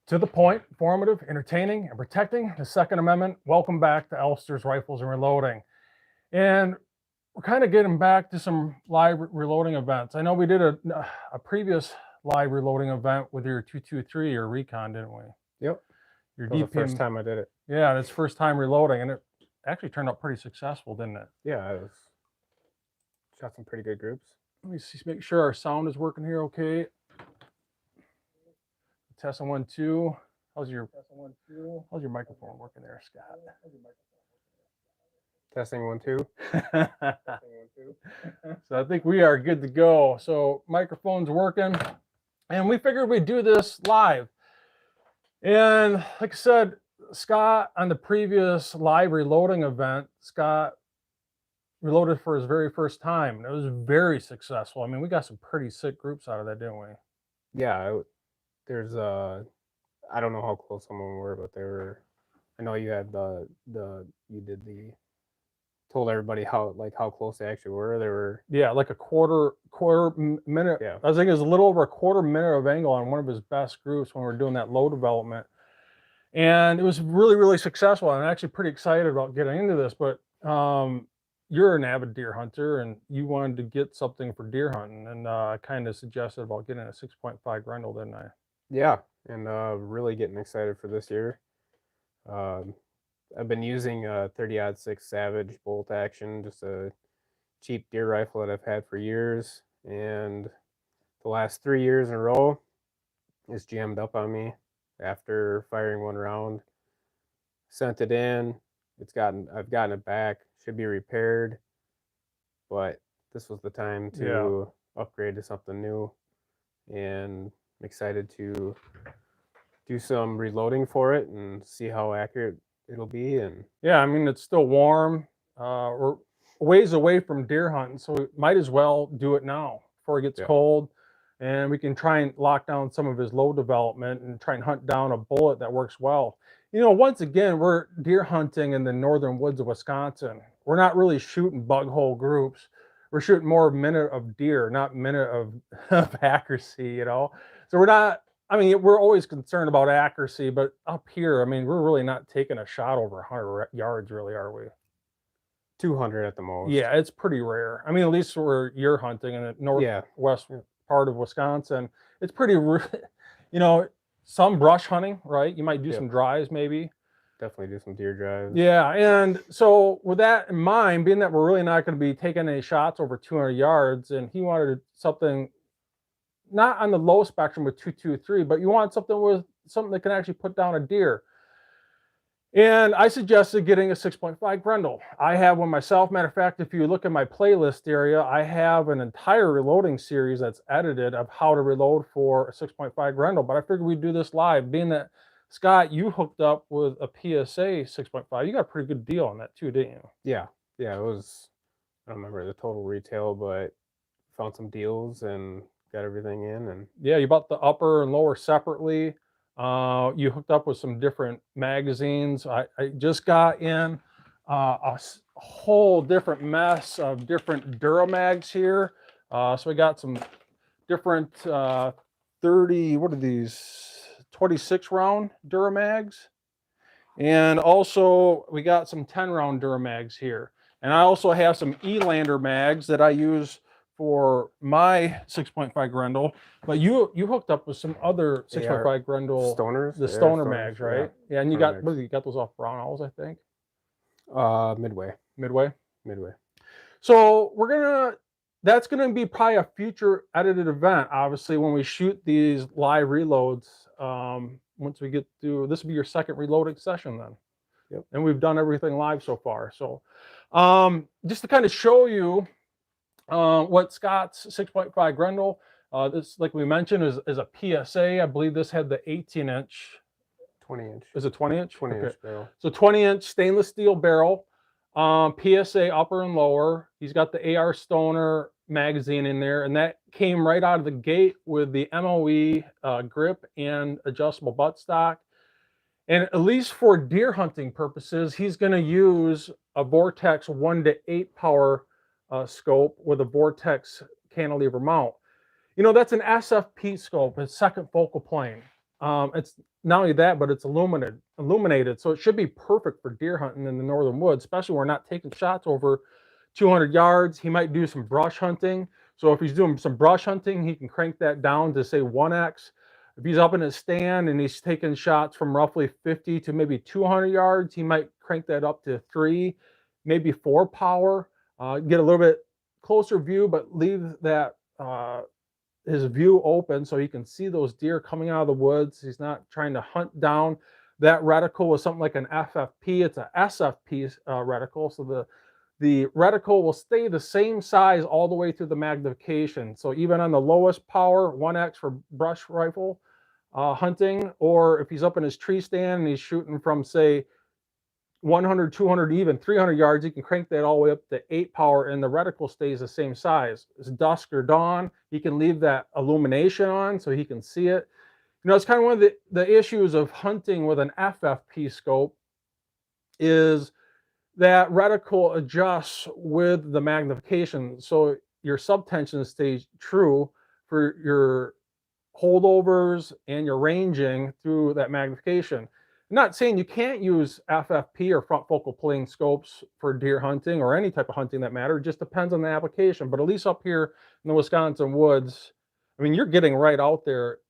To the point, informative, entertaining, and protecting the Second Amendment. Welcome back to Elfster's Rifles and Reloading. And we're kind of getting back to some live reloading events. I know we did a previous live reloading event with your 223, your Recon, didn't we? Yep. Your that was the first time I did it. Yeah, it's first time reloading, and it actually turned out pretty successful, didn't it? Yeah, I shot some pretty good groups. Let me see, make sure our sound is working here okay. Testing 1, 2. How's your microphone working there, Scott? Testing 1, 2. So I think we are good to go. So microphone's working, and we figured we'd do this live. And like I said, Scott, on the previous live reloading event, Scott reloaded for his very first time. It was very successful. I mean, we got some pretty sick groups out of that, didn't we? Yeah, there's I don't know how close some of them were, but they were. I know you had told everybody how close they actually were. They were, yeah, like a quarter minute. Yeah, I think it was a little over a quarter minute of angle on one of his best groups when we were doing that low development, and it was really successful. I'm actually pretty excited about getting into this. But you're an avid deer hunter, and you wanted to get something for deer hunting, and I kind of suggested about getting a 6.5 Grendel, didn't I? Yeah, and really getting excited for this year. I've been using a 30-06 Savage bolt action, just a cheap deer rifle that I've had for years, and the last 3 years in a row it's jammed up on me after firing one round. Sent it in, I've gotten it back, should be repaired, but this was the time to upgrade to something new, and I'm excited to do some reloading for it and see how accurate it'll be. And yeah, I mean, it's still warm. We're a ways away from deer hunting, so we might as well do it now before it gets cold, and we can try and lock down some of his low development and try and hunt down a bullet that works well. You know, once again, we're deer hunting in the northern woods of Wisconsin. We're not really shooting bug hole groups. We're shooting more minute of deer, not minute of accuracy, you know? So we're not, I mean, we're always concerned about accuracy, but up here, I mean, we're really not taking a shot over 100 yards, really, are we? 200 at the most. Yeah, it's pretty rare. I mean, at least where you're hunting in the northwest part of Wisconsin, it's pretty, you know, some brush hunting, right? You might do some drives, maybe. Definitely do some deer drives. Yeah, and so with that in mind, being that we're really not going to be taking any shots over 200 yards, and he wanted something not on the low spectrum with 223, but you want something that can actually put down a deer. And I suggested getting a 6.5 Grendel. I have one myself. Matter of fact, if you look at my playlist area, I have an entire reloading series that's edited of how to reload for a 6.5 Grendel. But I figured we'd do this live, being that, Scott, you hooked up with a PSA 6.5. You got a pretty good deal on that too, didn't you? Yeah, it was, I don't remember the total retail, but found some deals and got everything in. And yeah, you bought the upper and lower separately. You hooked up with some different magazines. I just got in a whole different mess of different Duramags here. So we got some different 30, what are these? 26 round Duramags. And also we got some 10 round Duramags here. And I also have some Elander mags that I use for my 6.5 Grendel, but you hooked up with some other 6.5 Grendel Stoners, the Stoner mags, right? Yeah, and you got those off Brown Owls, I think. Midway. So that's gonna be probably a future edited event, obviously, when we shoot these live reloads. Once we get through, this will be your second reloading session then. Yep. And we've done everything live so far. So just to kind of show you what Scott's 6.5 Grendel, this, like we mentioned, is a PSA. I believe this had the 18-inch. 20-inch. Is it 20-inch? 20-inch barrel. So 20-inch stainless steel barrel, PSA upper and lower. He's got the AR Stoner magazine in there, and that came right out of the gate with the MOE grip and adjustable buttstock. And at least for deer hunting purposes, he's going to use a Vortex 1-to-8 power scope with a Vortex cantilever mount. You know, that's an SFP scope, it's second focal plane. It's not only that, but it's illuminated, so it should be perfect for deer hunting in the northern woods, especially when we're not taking shots over 200 yards. He might do some brush hunting. So if he's doing some brush hunting, he can crank that down to say 1x. If he's up in his stand and he's taking shots from roughly 50 to maybe 200 yards, he might crank that up to 3, maybe 4 power. Get a little bit closer view, but leave that his view open so he can see those deer coming out of the woods. He's not trying to hunt down that reticle with something like an FFP. It's a SFP reticle, so the reticle will stay the same size all the way through the magnification. So even on the lowest power, 1x for brush rifle hunting, or if he's up in his tree stand and he's shooting from, say, 100, 200, even 300 yards, you can crank that all the way up to 8 power and the reticle stays the same size. It's dusk or dawn, you can leave that illumination on so he can see it. You know, it's kind of one of the issues of hunting with an FFP scope is that reticle adjusts with the magnification. So your subtension stays true for your holdovers and your ranging through that magnification. I'm not saying you can't use FFP or front focal plane scopes for deer hunting or any type of hunting that matter. It just depends on the application. But at least up here in the Wisconsin woods, I mean, you're getting right out there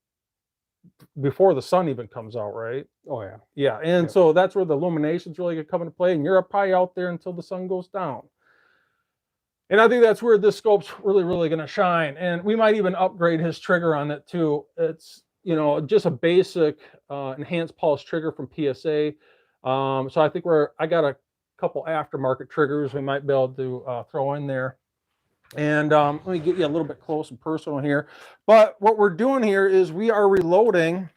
before the sun even comes out, right? Oh yeah. Yeah, and Yep. so that's where the illumination's really gonna come into play, and you're probably out there until the sun goes down. And I think that's where this scope's really, really gonna shine. And we might even upgrade his trigger on it too. It's, you know, just a basic enhanced pulse trigger from PSA. So I think I got a couple aftermarket triggers we might be able to throw in there. And let me get you a little bit close and personal here. But what we're doing here is we are reloading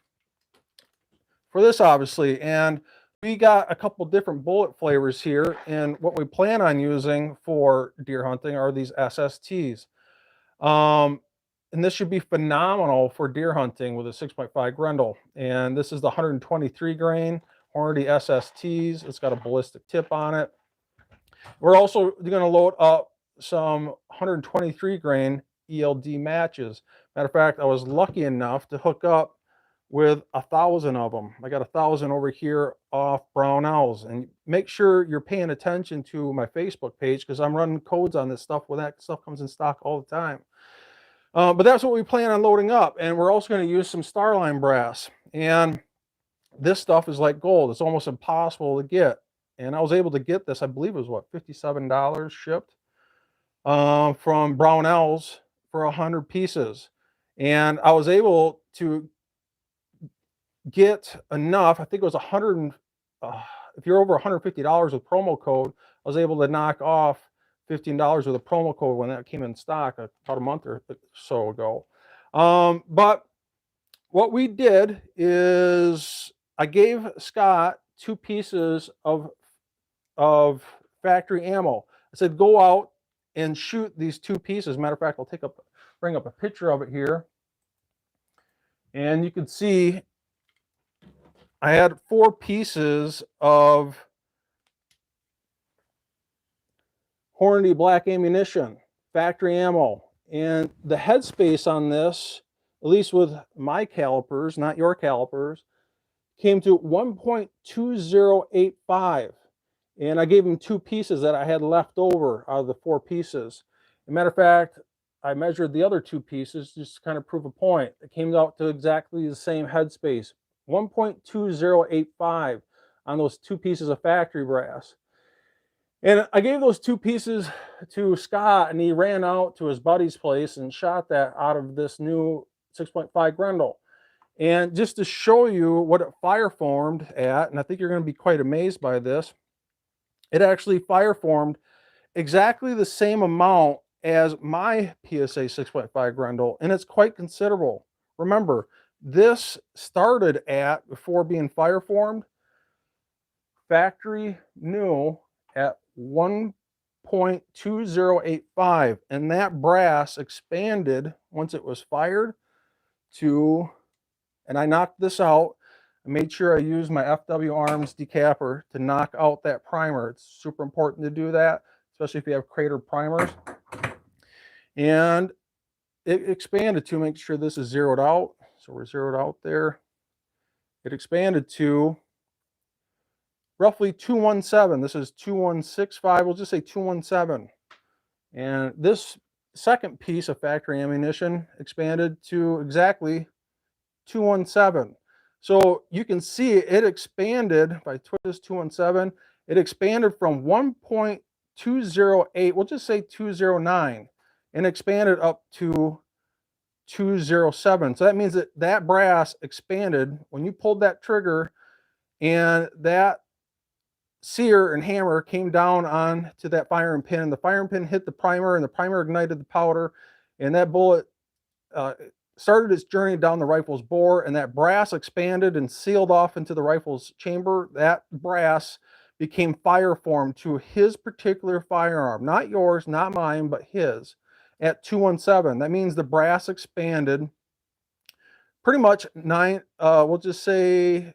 for this, obviously, and we got a couple different bullet flavors here, and what we plan on using for deer hunting are these SSTs. And this should be phenomenal for deer hunting with a 6.5 Grendel. And this is the 123 grain Hornady SSTs. It's got a ballistic tip on it. We're also going to load up some 123 grain ELD matches. Matter of fact, I was lucky enough to hook up with 1,000 of them. I got 1,000 over here off Brownells. And make sure you're paying attention to my Facebook page because I'm running codes on this stuff when that stuff comes in stock all the time. But that's what we plan on loading up. And we're also going to use some Starline Brass. And this stuff is like gold. It's almost impossible to get. And I was able to get this, I believe it was what, $57 shipped from Brownells for 100 pieces. And I was able to get enough, I think it was 100, if you're over $150 with promo code, I was able to knock off $15 with a promo code when that came in stock about a month or so ago. But what we did is I gave Scott 2 pieces of factory ammo. I said, go out and shoot these 2 pieces. Matter of fact, I'll bring up a picture of it here. And you can see I had 4 pieces of Hornady black ammunition, factory ammo. And the headspace on this, at least with my calipers, not your calipers, came to 1.2085. And I gave him 2 pieces that I had left over out of the 4 pieces. As a matter of fact, I measured the other 2 pieces just to kind of prove a point. It came out to exactly the same headspace, 1.2085 on those 2 pieces of factory brass. And I gave those 2 pieces to Scott, and he ran out to his buddy's place and shot that out of this new 6.5 Grendel. And just to show you what it fire formed at, and I think you're going to be quite amazed by this, it actually fire formed exactly the same amount as my PSA 6.5 Grendel, and it's quite considerable. Remember, this started at, before being fire formed, factory new at 1.2085, and that brass expanded once it was fired to, and I knocked this out. I made sure I used my FW Arms decapper to knock out that primer. It's super important to do that, especially if you have crater primers. And it expanded to make sure this is zeroed out. So we're zeroed out there. it expanded to roughly 217. This is 2165. We'll just say 217. And this second piece of factory ammunition expanded to exactly 217. So you can see it expanded, if I twist this 217, it expanded from 1.208, we'll just say 209, and expanded up to 207. So that means that that brass expanded when you pulled that trigger, and that sear and hammer came down on to that firing pin. The firing pin hit the primer, and the primer ignited the powder, and that bullet started its journey down the rifle's bore, and that brass expanded and sealed off into the rifle's chamber. That brass became fire formed to his particular firearm, not yours, not mine, but his, at 217. That means the brass expanded pretty much we'll just say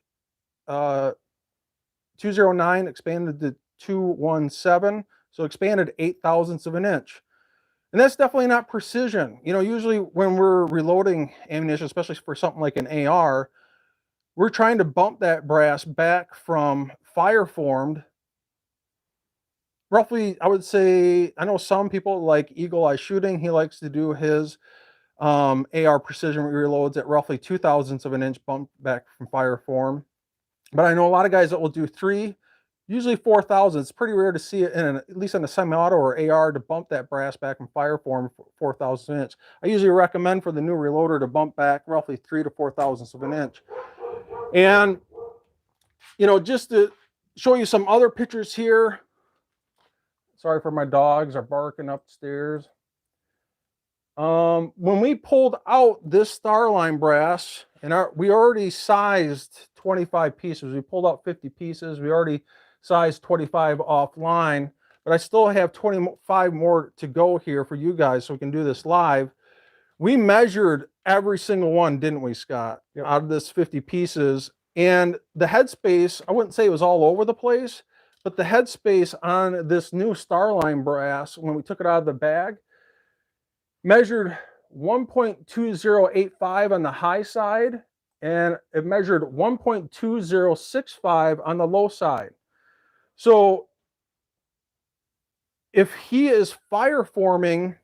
209 expanded to 217, so expanded 8 thousandths of an inch. And that's definitely not precision. You know, usually when we're reloading ammunition, especially for something like an AR, we're trying to bump that brass back from fire formed. Roughly, I would say, I know some people like Eagle Eye Shooting. He likes to do his AR precision reloads at roughly 2 thousandths of an inch bump back from fire form. But I know a lot of guys that will do 3, usually 4,000. It's pretty rare to see it at least in a semi-auto or AR, to bump that brass back from fire form 4,000 inch. I usually recommend for the new reloader to bump back roughly 3 to 4 thousandths of an inch. And, you know, just to show you some other pictures here. Sorry for my dogs are barking upstairs. When we pulled out this Starline brass, and we already sized 25 pieces. We pulled out 50 pieces. We already sized 25 offline, but I still have 25 more to go here for you guys so we can do this live. We measured every single one, didn't we, Scott? Yep. Out of this 50 pieces. And the headspace, I wouldn't say it was all over the place, but the headspace on this new Starline brass, when we took it out of the bag, measured 1.2085 on the high side, and it measured 1.2065 on the low side. So if he is fire forming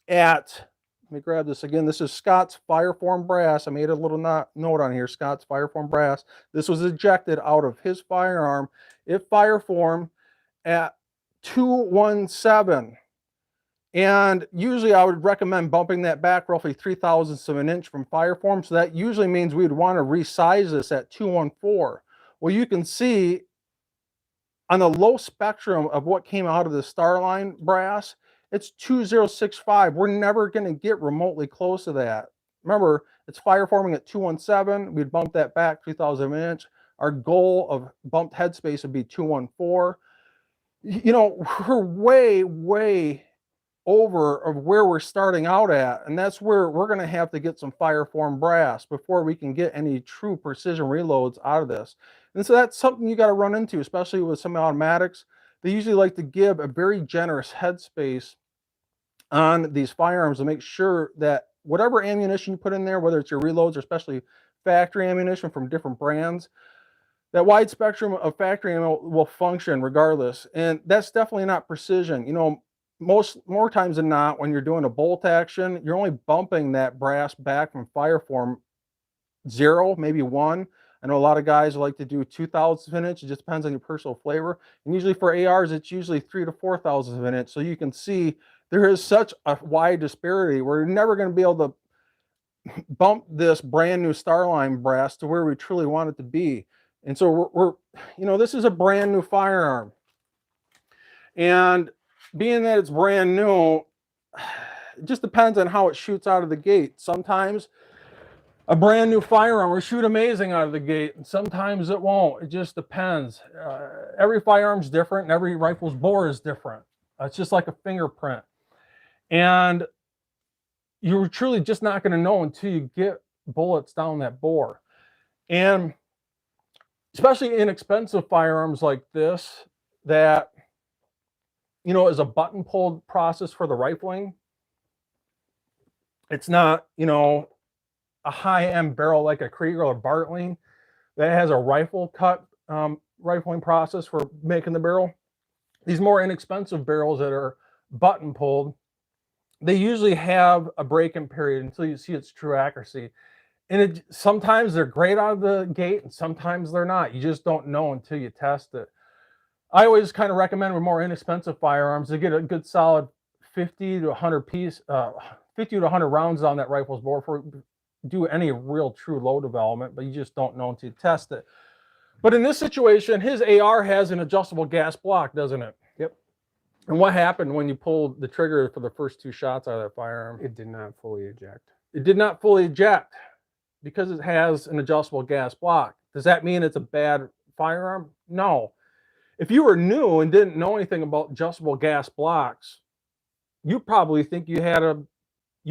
at, let me grab this again. This is Scott's fire form brass. I made a little note on here, Scott's fire form brass. This was ejected out of his firearm. It fire formed at 217. And usually I would recommend bumping that back roughly 3 thousandths of an inch from fire form. So that usually means we'd want to resize this at 214. Well, you can see on the low spectrum of what came out of the Starline brass, it's 2065. We're never going to get remotely close to that. Remember, it's fire forming at 217. We'd bump that back 3,000 of an inch. Our goal of bumped headspace would be 214. You know, we're way, way over of where we're starting out at, and that's where we're going to have to get some fire form brass before we can get any true precision reloads out of this. And so that's something you got to run into, especially with some automatics. They usually like to give a very generous headspace on these firearms to make sure that whatever ammunition you put in there, whether it's your reloads or especially factory ammunition from different brands, that wide spectrum of factory ammo will function regardless. And that's definitely not precision. You know, more times than not, when you're doing a bolt action, you're only bumping that brass back from fire form 0, maybe 1. I know a lot of guys like to do 2 thousandths of an inch. It just depends on your personal flavor. And usually for ARs, it's usually 3 to 4 thousandths of an inch. So you can see there is such a wide disparity. We're never going to be able to bump this brand new Starline brass to where we truly want it to be. And so we're you know, this is a brand new firearm. And being that it's brand new, it just depends on how it shoots out of the gate. Sometimes a brand new firearm will shoot amazing out of the gate, and sometimes it won't. It just depends. Every firearm's different, and every rifle's bore is different. It's just like a fingerprint. And you're truly just not going to know until you get bullets down that bore. And especially inexpensive firearms like this, that, you know, is a button pulled process for the rifling. It's not, you know, a high-end barrel like a Krieger or Bartling. that has a rifle cut rifling process for making the barrel. These more inexpensive barrels that are button pulled, they usually have a break-in period until you see its true accuracy. And sometimes they're great out of the gate and sometimes they're not. You just don't know until you test it. I always kind of recommend with more inexpensive firearms to get a good solid 50 to 100 50 to 100 rounds on that rifle's bore for do any real true low development, but you just don't know until you test it. But in this situation, his AR has an adjustable gas block, doesn't it? Yep. And what happened when you pulled the trigger for the first 2 shots out of that firearm? It did not fully eject. It did not fully eject because it has an adjustable gas block. Does that mean it's a bad firearm? No. If you were new and didn't know anything about adjustable gas blocks, you probably think you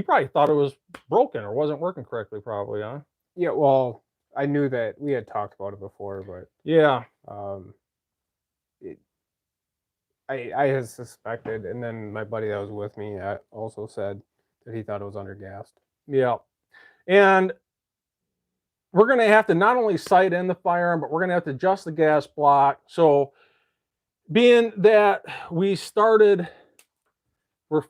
probably thought it was broken or wasn't working correctly, probably, huh? Yeah, well, I knew that we had talked about it before, but yeah, I had suspected, and then my buddy that was with me also said that he thought it was undergassed. yeah. And we're going to have to not only sight in the firearm, but we're going to have to adjust the gas block. So being that we're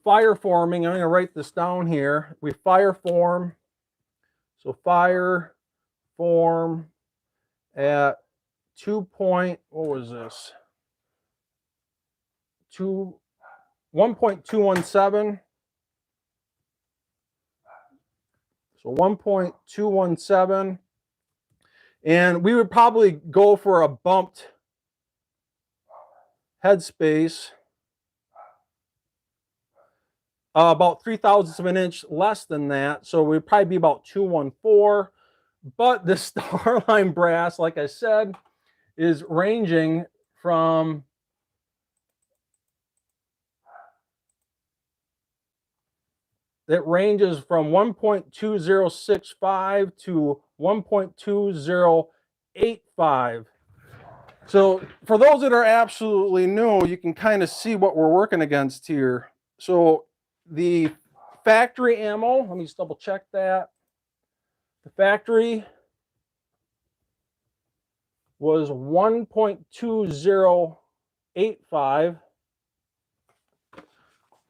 fire forming, I'm going to write this down here. We fire form. So fire form at 1.217. So 1.217. And we would probably go for a bumped headspace, about 3/1000ths of an inch less than that. So we'd probably be about 214. But the Starline Brass, like I said, is ranging from it ranges from 1.2065 to 1.2085. So for those that are absolutely new, you can kind of see what we're working against here. So the factory ammo, let me just double check that. The factory was 1.2085.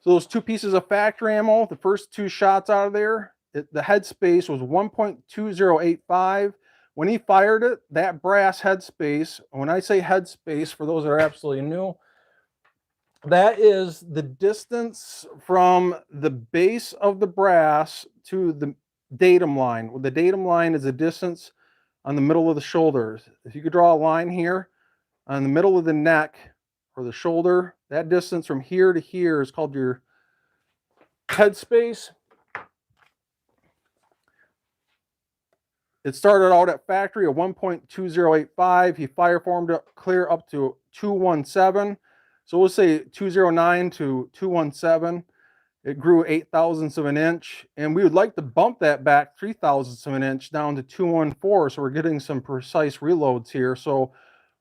So those 2 pieces of factory ammo, the first 2 shots out of there, the headspace was 1.2085. When he fired it, that brass headspace, when I say headspace, for those that are absolutely new, that is the distance from the base of the brass to the datum line. The datum line is the distance on the middle of the shoulders. If you could draw a line here on the middle of the neck or the shoulder, that distance from here to here is called your headspace. It started out at factory at 1.2085. He fire formed it clear up to 217. So we'll say 209 to 217. It grew 0.08 of an inch, and we would like to bump that back 0.03 of an inch down to 214. So we're getting some precise reloads here. So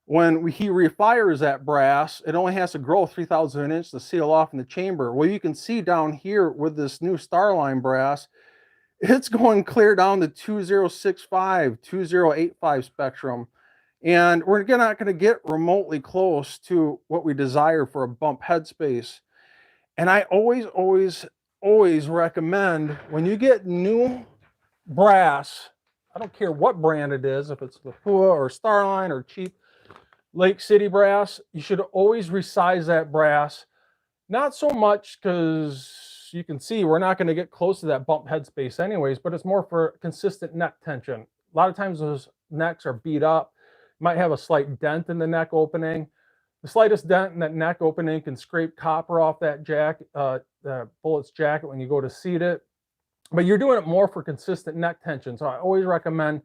when he refires that brass, it only has to grow 0.03 of an inch to seal off in the chamber. Well, you can see down here with this new Starline Brass, it's going clear down to 2065, 2085 spectrum. And we're not going to get remotely close to what we desire for a bump headspace. And I always recommend when you get new brass, I don't care what brand it is, if it's the Fua or Starline or cheap Lake City brass, you should always resize that brass. Not so much because you can see we're not going to get close to that bump headspace anyways, but it's more for consistent neck tension. A lot of times those necks are beat up. You might have a slight dent in the neck opening. The slightest dent in that neck opening can scrape copper off that the bullet's jacket when you go to seat it. But you're doing it more for consistent neck tension. So I always recommend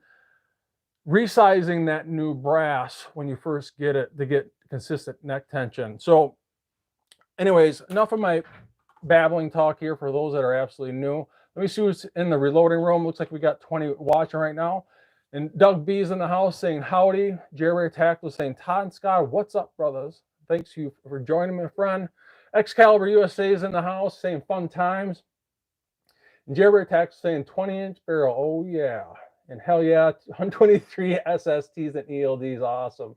resizing that new brass when you first get it to get consistent neck tension. So anyways, enough of my babbling talk here for those that are absolutely new. Let me see who's in the reloading room. Looks like we got 20 watching right now. And Doug B's in the house saying howdy. Jerry Tactical saying Todd and Scott, what's up, brothers? Thanks you for joining me, friend. Excalibur USA is in the house saying fun times. And Jerry Tactical saying 20-inch barrel. Oh yeah. And hell yeah, 123 SSTs and ELDs, awesome.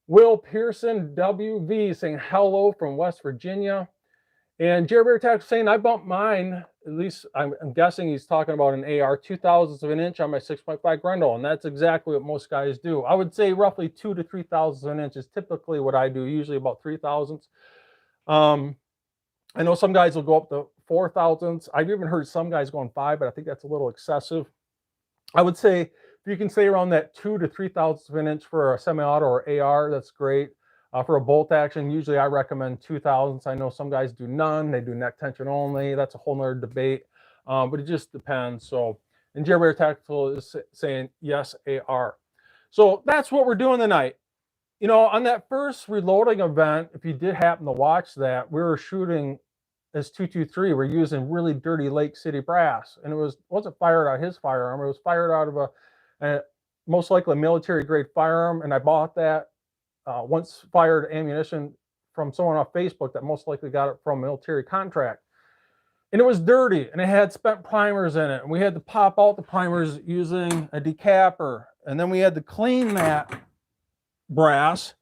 Will Pearson WV saying hello from West Virginia. And Jerry Bear Tech saying I bumped mine, at least I'm guessing he's talking about an AR 2/1000 of an inch on my 6.5 Grendel, and that's exactly what most guys do. I would say roughly 2 to 3/1000 of an inch is typically what I do, usually about 3/1000. I know some guys will go up to 4/1000. I've even heard some guys going 5, but I think that's a little excessive. I would say if you can stay around that 2 to 3/1000 of an inch for a semi-auto or AR, that's great. For a bolt action, usually I recommend 2/1000. I know some guys do none, they do neck tension only. That's a whole nother debate, but it just depends. So, and Jerry Bear Tactical is saying yes, AR. So that's what we're doing tonight. You know, on that first reloading event, if you did happen to watch that, we were shooting as 223. We're using really dirty Lake City brass, and wasn't fired out of his firearm. It was fired out of a most likely a military grade firearm, and I bought that once fired ammunition from someone off Facebook that most likely got it from a military contract. And it was dirty and it had spent primers in it. And we had to pop out the primers using a decapper. And then we had to clean that brass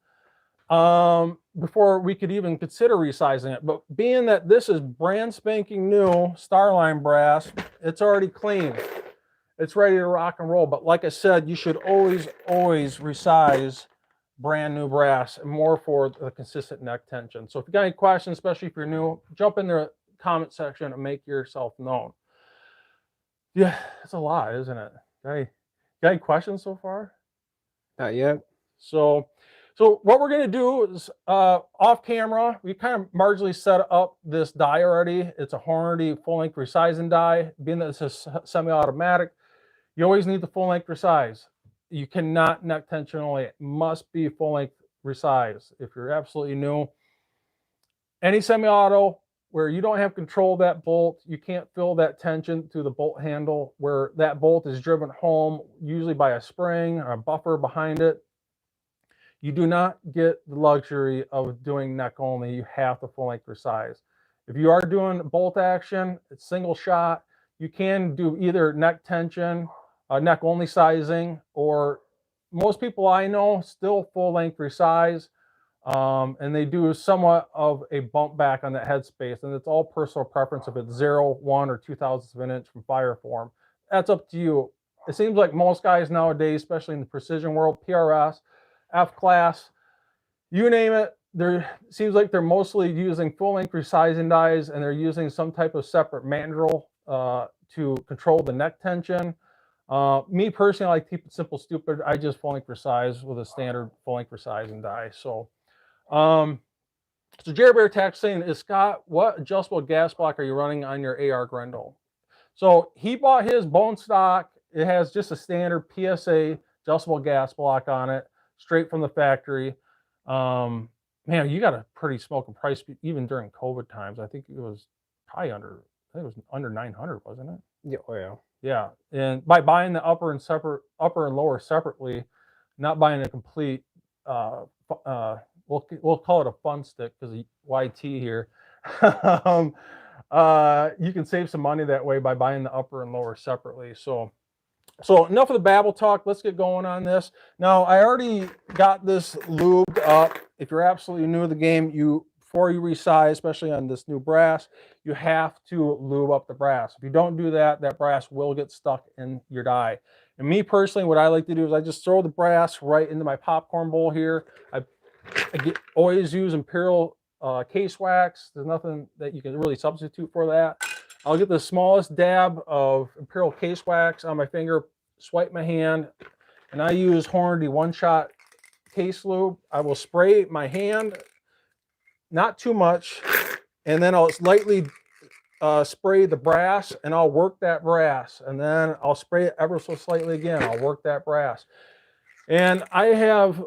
before we could even consider resizing it. But being that this is brand spanking new Starline Brass, it's already clean. It's ready to rock and roll. But like I said, you should always resize brand new brass, and more for the consistent neck tension. So if you got any questions, especially if you're new, jump in the comment section and make yourself known. Yeah, it's a lot, isn't it? Got any questions so far? Not yet. So what we're going to do is off camera, we kind of marginally set up this die already. It's a Hornady full-length resizing die. Being that it's a semi-automatic, you always need the full-length resize. You cannot neck tension only. It must be full-length resize. If you're absolutely new, any semi-auto where you don't have control of that bolt, you can't feel that tension through the bolt handle where that bolt is driven home, usually by a spring or a buffer behind it. You do not get the luxury of doing neck only. You have to full-length resize. If you are doing bolt action, it's single shot. You can do either neck tension, neck only sizing, or most people I know still full-length resize, and they do somewhat of a bump back on that headspace, and it's all personal preference if it's 0, 1, or 2/1000 of an inch from fire form. That's up to you. It seems like most guys nowadays, especially in the precision world, PRS, F-class, you name it, seems like they're mostly using full-length resizing dies, and they're using some type of separate mandrel to control the neck tension. Me personally, I like to keep it simple, stupid. I just full-length resize with a standard full-length resizing die. So Jerry Bear Tech saying, Scott, what adjustable gas block are you running on your AR Grendel? So he bought his bone stock. It has just a standard PSA adjustable gas block on it, straight from the factory. Man, you got a pretty smoking price even during COVID times. I think it was probably under 900, wasn't it? Yeah. Oh yeah. Yeah, and by buying the upper and lower separately, not buying a complete, we'll call it a fun stick because of YT here. You can save some money that way by buying the upper and lower separately. So enough of the babble talk. Let's get going on this. Now, I already got this lubed up. If you're absolutely new to the game, before you resize, especially on this new brass, you have to lube up the brass. If you don't do that, that brass will get stuck in your die. And me personally, what I like to do is I just throw the brass right into my popcorn bowl here. I always use Imperial case wax. There's nothing that you can really substitute for that. I'll get the smallest dab of Imperial case wax on my finger, swipe my hand, and I use Hornady one-shot case lube. I will spray my hand, not too much, and then I'll lightly spray the brass, and I'll work that brass, and then I'll spray it ever so slightly again. I'll work that brass. And I have,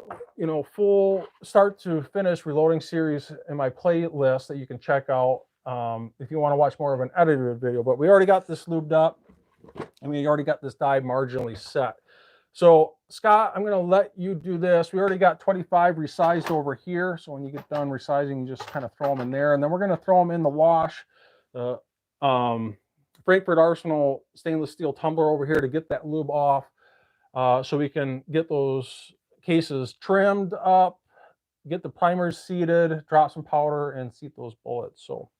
full start to finish reloading series in my playlist that you can check out if you want to watch more of an edited video. But we already got this lubed up, and we already got this die marginally set. So Scott, I'm going to let you do this. We already got 25 resized over here. So when you get done resizing, you just kind of throw them in there, and then we're going to throw them in the wash. Frankfurt Arsenal stainless steel tumbler over here to get that lube off, so we can get those cases trimmed up, get the primers seated, drop some powder, and seat those bullets. So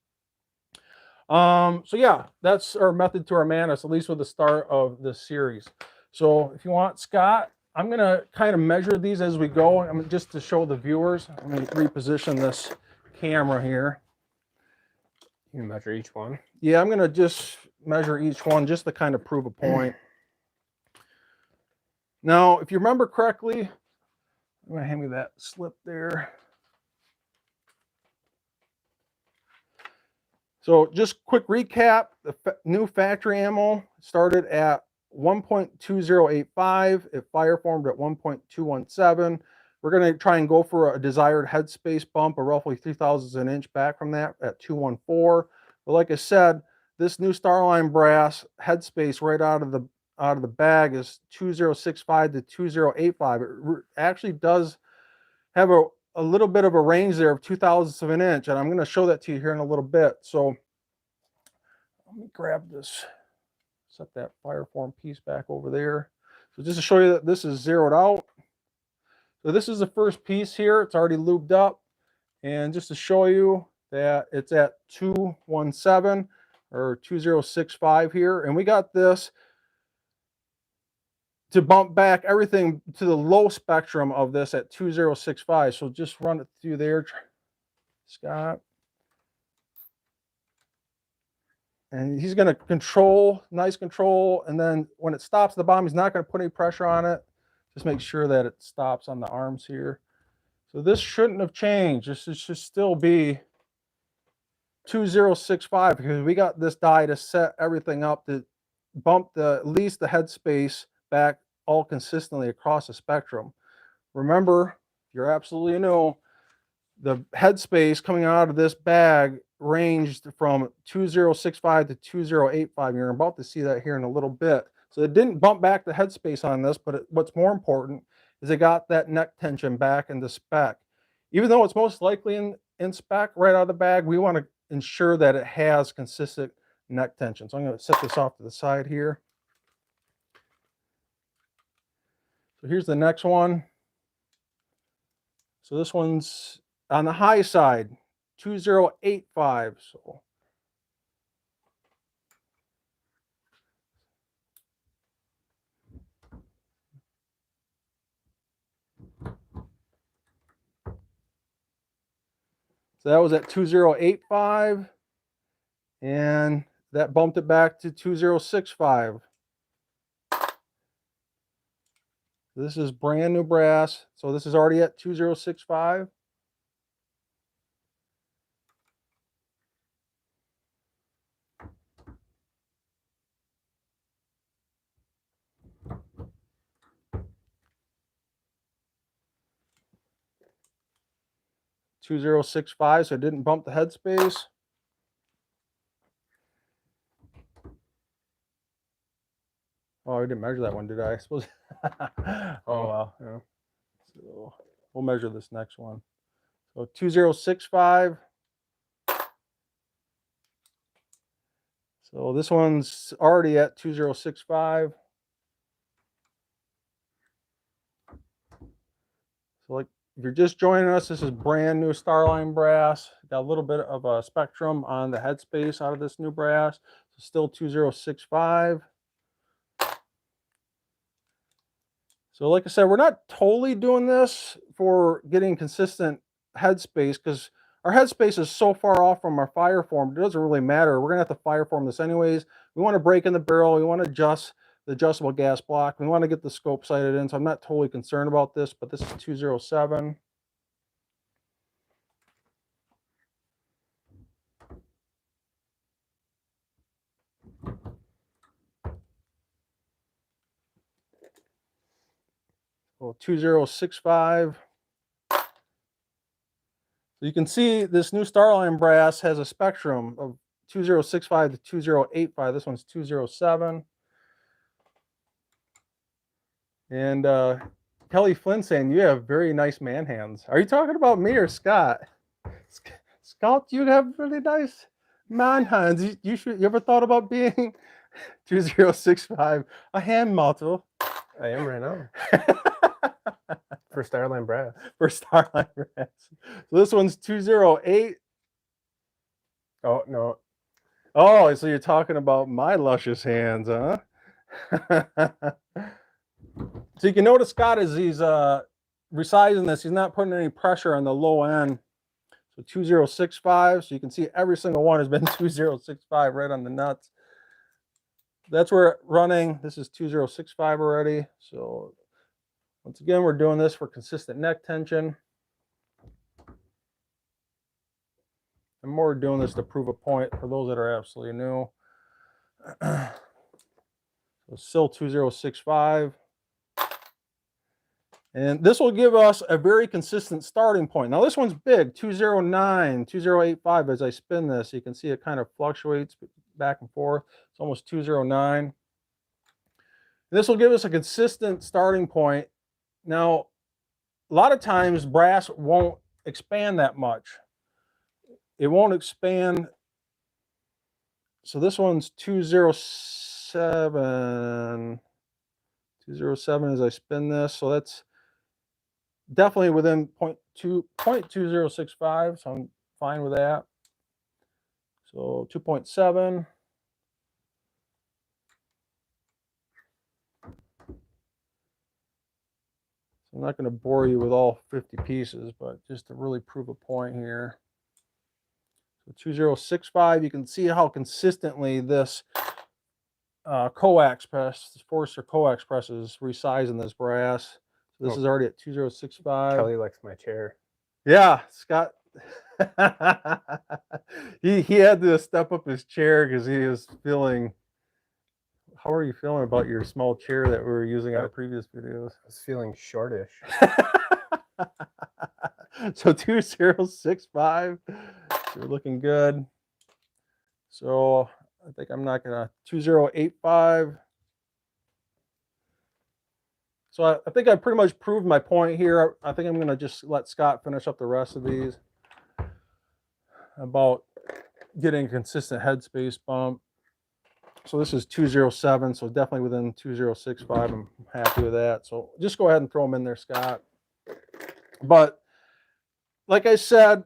yeah, that's our method to our madness, at least with the start of this series. So if you want, Scott, I'm gonna kind of measure these as we go. I'm just to show the viewers. Let me reposition this camera here. You measure each one. Yeah, I'm gonna just measure each one just to kind of prove a point. Now, if you remember correctly, I'm gonna hand me that slip there. So just quick recap, the new factory ammo started at 1.2085. It fireformed at 1.217. We're going to try and go for a desired headspace bump of roughly 3/1000 an inch back from that at 214. But like I said, this new Starline Brass headspace right out of the bag is 2065 to 2085. It actually does have a little bit of a range there of 0.002 of an inch, and I'm going to show that to you here in a little bit. So let me grab this, set that fireform piece back over there. So just to show you that this is zeroed out. So this is the first piece here. It's already lubed up, and just to show you that it's at 217 or 2065 here, and we got this to bump back everything to the low spectrum of this at 2065. So just run it through there, Scott. And he's going to control, nice control. And then when it stops the bomb, he's not going to put any pressure on it. Just make sure that it stops on the arms here. So this shouldn't have changed. This should still be 2065 because we got this die to set everything up to bump at least the headspace back all consistently across the spectrum. Remember, you're absolutely new. The headspace coming out of this bag ranged from 2065 to 2085. You're about to see that here in a little bit. So it didn't bump back the headspace on this, but what's more important is it got that neck tension back into spec. Even though it's most likely in spec right out of the bag, we want to ensure that it has consistent neck tension. So I'm going to set this off to the side here. So here's the next one. So this one's on the high side, 2085. So that was at 2085, and that bumped it back to 2065. This is brand new brass, so this is already at 2065. So it didn't bump the headspace. Oh, I didn't measure that one, did I? I suppose. Oh well. Yeah. So we'll measure this next one. So 2065. So this one's already at 2065. So like if you're just joining us, this is brand new Starline Brass. Got a little bit of a spectrum on the headspace out of this new brass. So still 2065. So like I said, we're not totally doing this for getting consistent headspace because our headspace is so far off from our fire form, it doesn't really matter. We're gonna have to fire form this anyways. We want to break in the barrel, we want to adjust the adjustable gas block, we want to get the scope sighted in, so I'm not totally concerned about this, but this is 207. Well, 2065. So you can see this new Starline Brass has a spectrum of 2065 to 2085. This one's 207. And Kelly Flynn saying, you have very nice man hands. Are you talking about me or Scott? Scott, you have really nice Man hands, you ever thought about being 2065 a hand model? I am right now. For Starline Brass. For Starline Brass. So this one's 208. Oh, no. Oh, so you're talking about my luscious hands, huh? So you can notice Scott as he's resizing this, he's not putting any pressure on the low end. So 2065, so you can see every single one has been 2065 right on the nuts. That's where it's running. This is 2065 already. So once again, we're doing this for consistent neck tension. And more doing this to prove a point for those that are absolutely new. So still 2065. And this will give us a very consistent starting point. Now this one's big, 209, 2085. As I spin this, you can see it kind of fluctuates back and forth. It's almost 209. And this will give us a consistent starting point. Now, a lot of times brass won't expand that much. It won't expand. So this one's 207. 207 as I spin this. So that's definitely within 0.2065, so I'm fine with that. So 2.7. So I'm not going to bore you with all 50 pieces, but just to really prove a point here. So 2065, you can see how consistently this coax press, this Forster coax press is resizing this brass. So this is already at 2065. Kelly likes my chair. Yeah, Scott. he had to step up his chair because he was feeling. How are you feeling about your small chair that we were using in our previous videos? I was feeling shortish. So 2065, you're looking good. So I think I'm not gonna 2085. So I think I pretty much proved my point here. I think I'm gonna just let Scott finish up the rest of these about getting a consistent headspace bump. So this is 207, so definitely within 2065. I'm happy with that. So just go ahead and throw them in there, Scott. But like I said,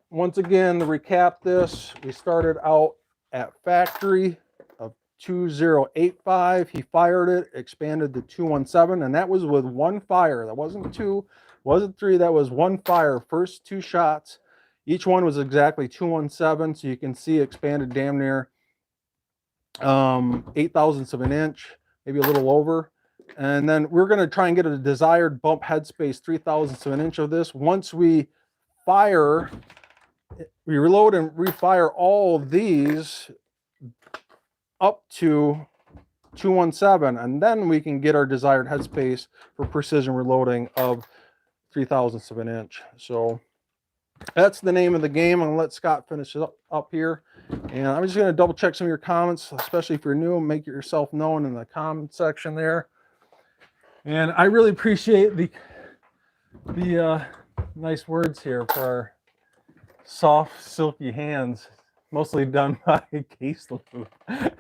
once again, to recap this, we started out at factory of 2085. He fired it, expanded to 217, and that was with one fire. That wasn't two, wasn't three, that was one fire. First two shots. Each one was exactly 217, so you can see expanded damn near 8 thousandths of an inch, maybe a little over. And then we're going to try and get a desired bump headspace 3 thousandths of an inch of this. Once we fire, we reload and refire all of these up to 217, and then we can get our desired headspace for precision reloading of 3 thousandths of an inch. So that's the name of the game. I'm going to let Scott finish it up here. And I'm just going to double check some of your comments, especially if you're new. Make yourself known in the comment section there. And I really appreciate the nice words here for our soft, silky hands, mostly done by Case Lube.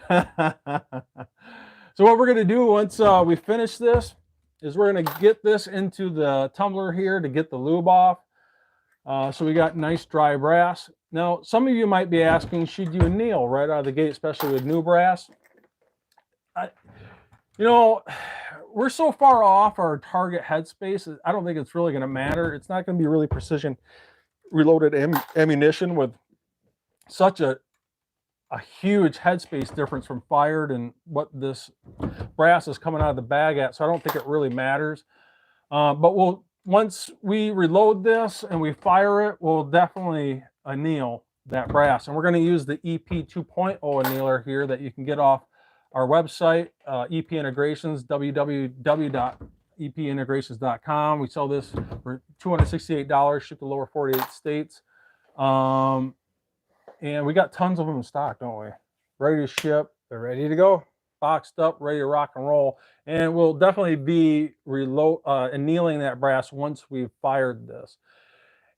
So what we're going to do once we finish this is we're going to get this into the tumbler here to get the lube off. So we got nice dry brass. Now, some of you might be asking, should you anneal right out of the gate, especially with new brass? You know, we're so far off our target headspace, I don't think it's really going to matter. It's not going to be really precision reloaded ammunition with such a huge headspace difference from fired and what this brass is coming out of the bag at. So I don't think it really matters. But once we reload this and we fire it, we'll definitely anneal that brass. And we're going to use the EP 2.0 annealer here that you can get off our website, EP Integrations, www.epintegrations.com. We sell this for $268, shipped to lower 48 states. And we got tons of them in stock, don't we? Ready to ship. They're ready to go. Boxed up, ready to rock and roll. And we'll definitely be annealing that brass once we've fired this.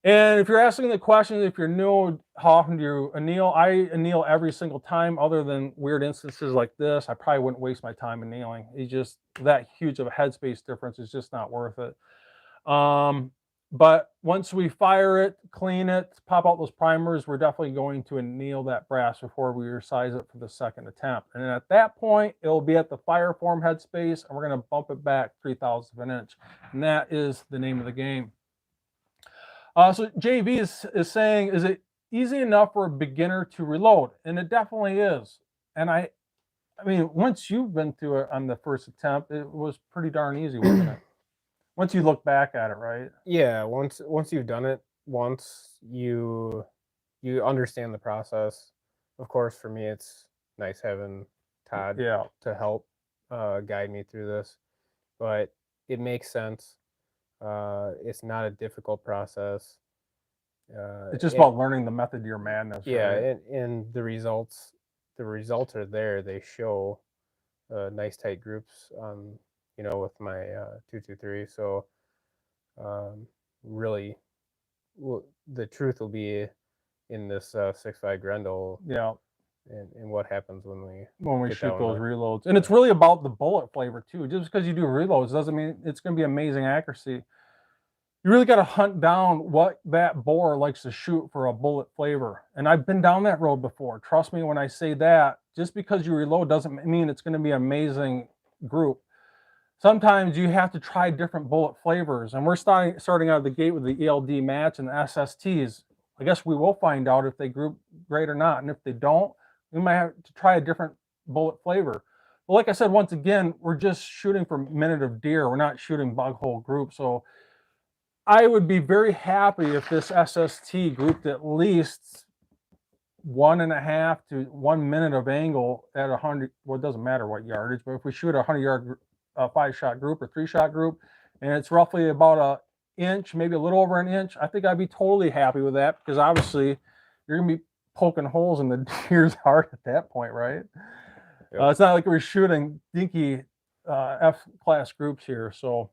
And if you're asking the question, if you're new, how often do you anneal? I anneal every single time, other than weird instances like this. I probably wouldn't waste my time annealing. It's just that huge of a headspace difference is just not worth it. But once we fire it, clean it, pop out those primers, we're definitely going to anneal that brass before we resize it for the second attempt. And then at that point, it'll be at the fire form headspace, and we're going to bump it back 3/1000 of an inch. And that is the name of the game. So JV is saying, is it easy enough for a beginner to reload? And it definitely is. And I mean, once you've been through it on the first attempt, it was pretty darn easy, wasn't it? Once you look back at it, right? Yeah, once you've done it once, you understand the process. Of course, for me, it's nice having Todd Yeah. to help guide me through this, but it makes sense. It's not a difficult process. It's just and- about learning the method to your madness. yeah, Right? and the results are there. They show nice tight groups with my 223. So really, the truth will be in this 6.5 Grendel Yeah. and what happens when we get shoot down those to- reloads. And it's really about the bullet flavor too. Just because you do reloads doesn't mean it's going to be amazing accuracy. You really got to hunt down what that bore likes to shoot for a bullet flavor. And I've been down that road before. Trust me when I say that. Just because you reload doesn't mean it's going to be an amazing group. Sometimes you have to try different bullet flavors. And we're starting out of the gate with the ELD match and the SSTs. I guess we will find out if they group great or not. And if they don't, we might have to try a different bullet flavor. But like I said, once again, we're just shooting for minute of deer. We're not shooting bug hole group. So I would be very happy if this SST grouped at least 1.5 to 1 minute of angle at 100. Well, it doesn't matter what yardage, but if we shoot a 100-yard 5-shot group or 3-shot group, and it's roughly about an inch, maybe a little over an inch, I think I'd be totally happy with that, because obviously you're gonna be poking holes in the deer's heart at that point, right? Yep. It's not like we're shooting dinky F-class groups here, so.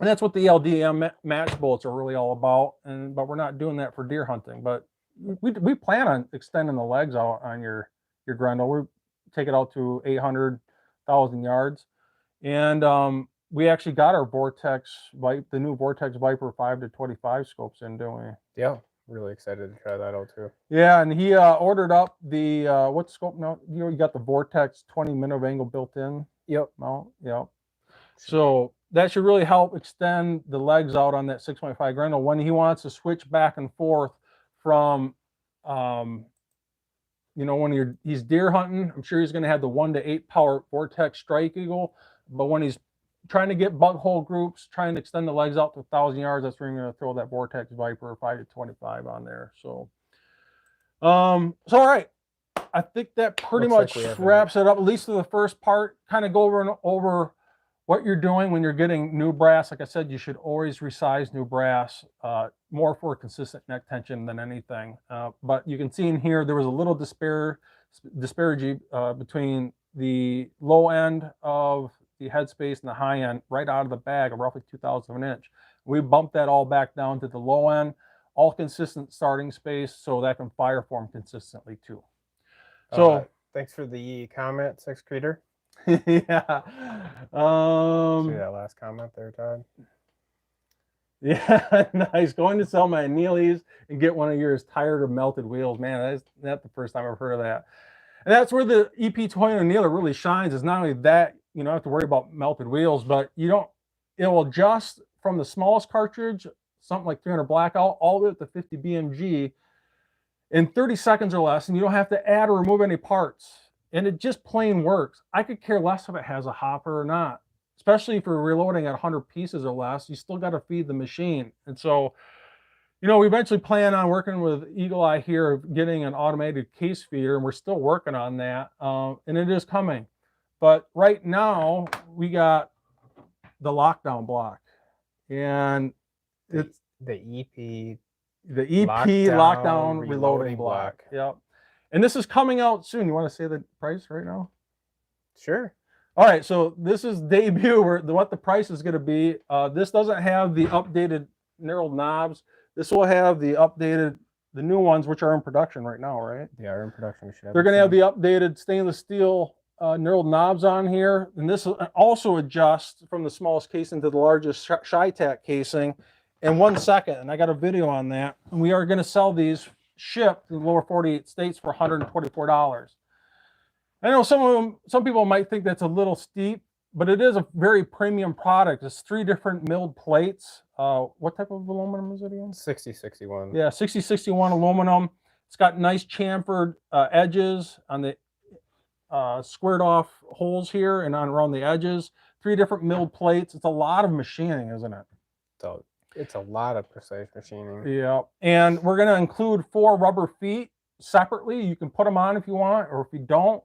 And that's what the LDM match bullets are really all about. But we're not doing that for deer hunting. But we plan on extending the legs out on your Grendel. We take it out to 800,000 yards, and we actually got our the new Vortex Viper 5 to 25 scopes in, don't we? Yeah, really excited to try that out too. Yeah, and he ordered up the what scope now? You got the Vortex 20 minute of angle built in. Yep. Mount. Yep. So that should really help extend the legs out on that 6.5 Grendel when he wants to switch back and forth from, when he's deer hunting. I'm sure he's going to have the 1 to 8 power Vortex Strike Eagle, but when he's trying to get bug hole groups, trying to extend the legs out to 1,000 yards, that's where you're going to throw that Vortex Viper 5 to 25 on there. So, all right. I think that pretty much wraps it up, at least for the first part. Kind of go over what you're doing when you're getting new brass. Like I said, you should always resize new brass, more for consistent neck tension than anything. But you can see in here, there was a little disparity between the low end of the headspace and the high end right out of the bag of roughly 2/1000 of an inch. We bumped that all back down to the low end, all consistent starting space, so that can fire form consistently too. So thanks for the comment, Six Creator. Yeah. See that last comment there, Todd? Yeah, nice. Going to sell my annealies and get one of yours tired of melted wheels. Man, that's not the first time I've heard of that. And that's where the EP20 annealer really shines, is not only that you don't have to worry about melted wheels, but it will adjust from the smallest cartridge, something like 300 blackout, all the way up to 50 BMG in 30 seconds or less, and you don't have to add or remove any parts. And it just plain works. I could care less if it has a hopper or not, especially if you're reloading at 100 pieces or less. You still got to feed the machine. And so, we eventually plan on working with Eagle Eye here, getting an automated case feeder, and we're still working on that. And it is coming. But right now, we got the lockdown block. And it's the EP lockdown reloading block. Yep. And this is coming out soon. You want to say the price right now? Sure. All right. So this is debut. What the price is going to be. This doesn't have the updated knurled knobs. This will have the updated, the new ones, which are in production right now, right? They are in production. We should have They're them going to have soon. the updated stainless steel knurled knobs on here. And this will also adjust from the smallest casing to the largest Chi-Tac casing in 1 second. And I got a video on that. And we are going to sell these shipped to the lower 48 states for $124. I know some people might think that's a little steep, but it is a very premium product. It's 3 different milled plates. What type of aluminum is it again? 6061. Yeah, 6061 aluminum. It's got nice chamfered edges on the squared off holes here and on around the edges. 3 different milled plates. It's a lot of machining, isn't it? So it's a lot of precise machining. Yeah, and we're going to include 4 rubber feet separately. You can put them on if you want, or if you don't,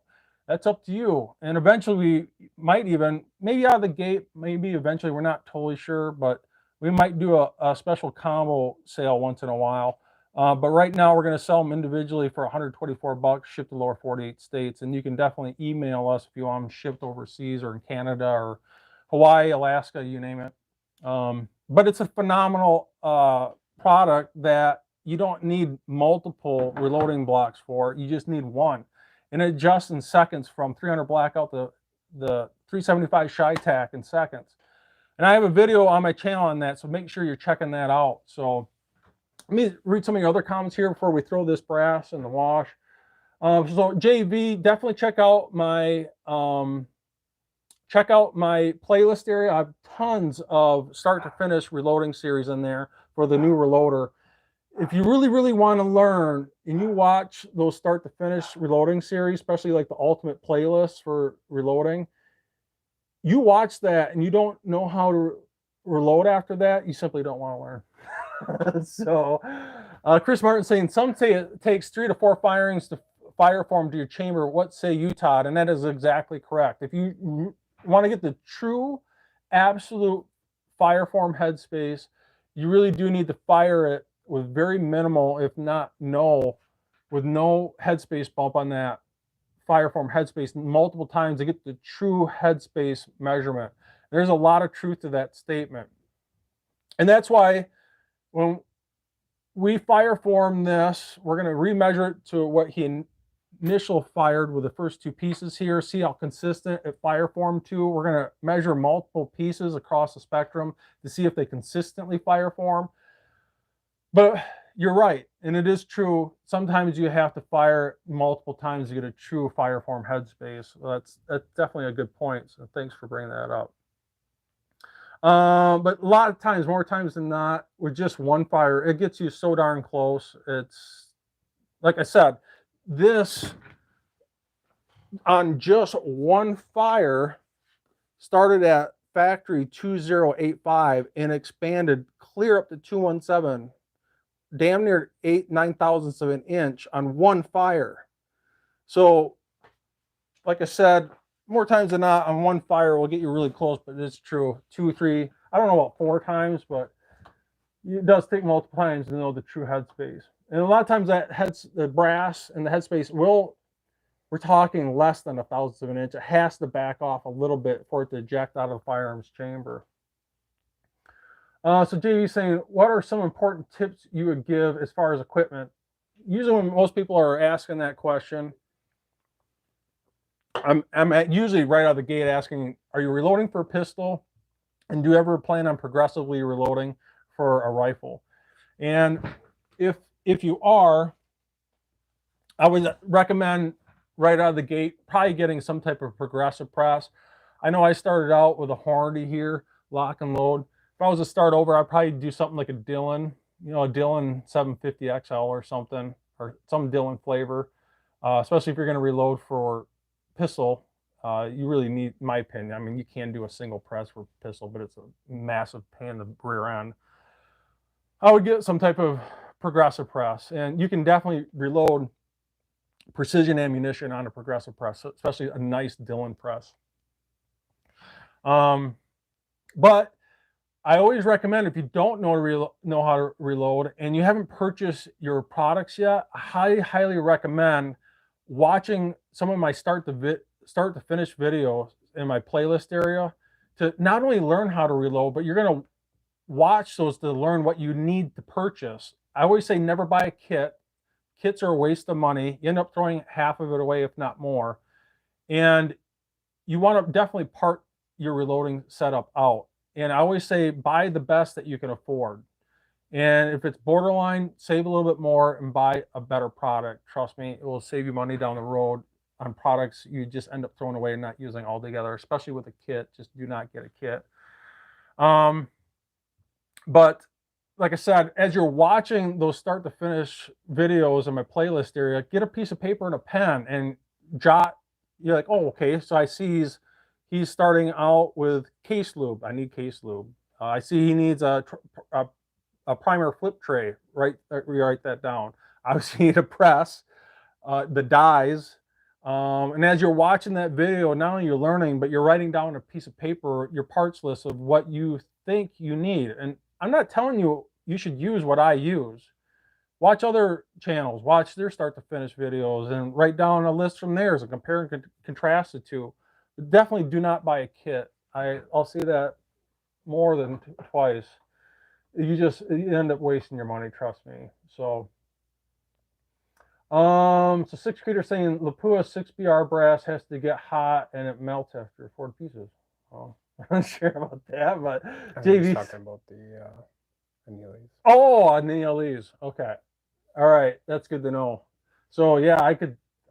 that's up to you. And eventually we might even, maybe out of the gate, maybe eventually, we're not totally sure, but we might do a special combo sale once in a while. But right now we're going to sell them individually for $124, shipped to lower 48 states. And you can definitely email us if you want them shipped overseas or in Canada or Hawaii, Alaska, you name it. But it's a phenomenal product that you don't need multiple reloading blocks for. You just need one. And it adjusts in seconds from 300 blackout to the 375 Chi-Tac in seconds. And I have a video on my channel on that, so make sure you're checking that out. So let me read some of your other comments here before we throw this brass in the wash. So JV, definitely check out my playlist area. I have tons of start to finish reloading series in there for the new reloader. If you really want to learn and you watch those start to finish reloading series, especially like the ultimate playlist for reloading, you watch that and you don't know how to reload after that, you simply don't want to learn. So Chris Martin saying, some say it takes 3 to 4 firings to fire form to your chamber. What say you, Todd? And that is exactly correct. If you want to get the true absolute fire form headspace, you really do need to fire it with very minimal, if not no, with no headspace bump on that fire form headspace multiple times to get the true headspace measurement. There's a lot of truth to that statement. And that's why when we fire form this, we're going to remeasure it to what he initial fired with the first 2 pieces here. See how consistent it fire formed to. We're going to measure multiple pieces across the spectrum to see if they consistently fire form. But you're right, and it is true. Sometimes you have to fire multiple times to get a true fire form headspace. That's definitely a good point. So thanks for bringing that up. But a lot of times, more times than not, with just one fire, it gets you so darn close. It's like I said, this on just one fire started at factory 2085 and expanded clear up to 217. Damn near 9 thousandths of an inch on one fire. So, like I said, more times than not, on one fire will get you really close, but it's true. 2, 3, I don't know about 4 times, but it does take multiple times to know the true headspace. And a lot of times the brass and the headspace we're talking less than 1,000th of an inch. It has to back off a little bit for it to eject out of the firearms chamber. So JV saying, what are some important tips you would give as far as equipment? Usually when most people are asking that question, I'm usually right out of the gate asking, are you reloading for a pistol? And do you ever plan on progressively reloading for a rifle? And if you are, I would recommend right out of the gate, probably getting some type of progressive press. I know I started out with a Hornady here, lock and load. If I was to start over, I'd probably do something like a Dillon, a Dillon 750 XL or something, or some Dillon flavor, especially if you're going to reload for pistol. You really need, in my opinion, I mean, you can do a single press for pistol, but it's a massive pain in the rear end. I would get some type of progressive press, and you can definitely reload precision ammunition on a progressive press, especially a nice Dillon press. But I always recommend, if you don't know how to reload and you haven't purchased your products yet, I highly recommend watching some of my start to finish videos in my playlist area to not only learn how to reload, but you're going to watch those to learn what you need to purchase. I always say never buy a kit. Kits are a waste of money. You end up throwing half of it away, if not more. And you want to definitely part your reloading setup out. And I always say buy the best that you can afford. And if it's borderline, save a little bit more and buy a better product. Trust me, it will save you money down the road on products you just end up throwing away and not using altogether, especially with a kit. Just do not get a kit. But like I said, as you're watching those start to finish videos in my playlist area, get a piece of paper and a pen and jot. You're like, oh, okay, so I see he's starting out with case lube. I need case lube. I see he needs a primer flip tray. Write that down. Obviously, you need a press, the dies. And as you're watching that video, not only you're learning, but you're writing down a piece of paper, your parts list of what you think you need. And I'm not telling you you should use what I use. Watch other channels, watch their start to finish videos and write down a list from theirs and compare and contrast the two. But definitely do not buy a kit. I'll see that more than twice. You end up wasting your money, trust me. So 6 Creator saying Lapua 6BR brass has to get hot and it melts after 4 pieces. Oh, I'm not sure about that, but JV's talking about the annealers. Oh, annealers. Okay. All right, that's good to know. So yeah,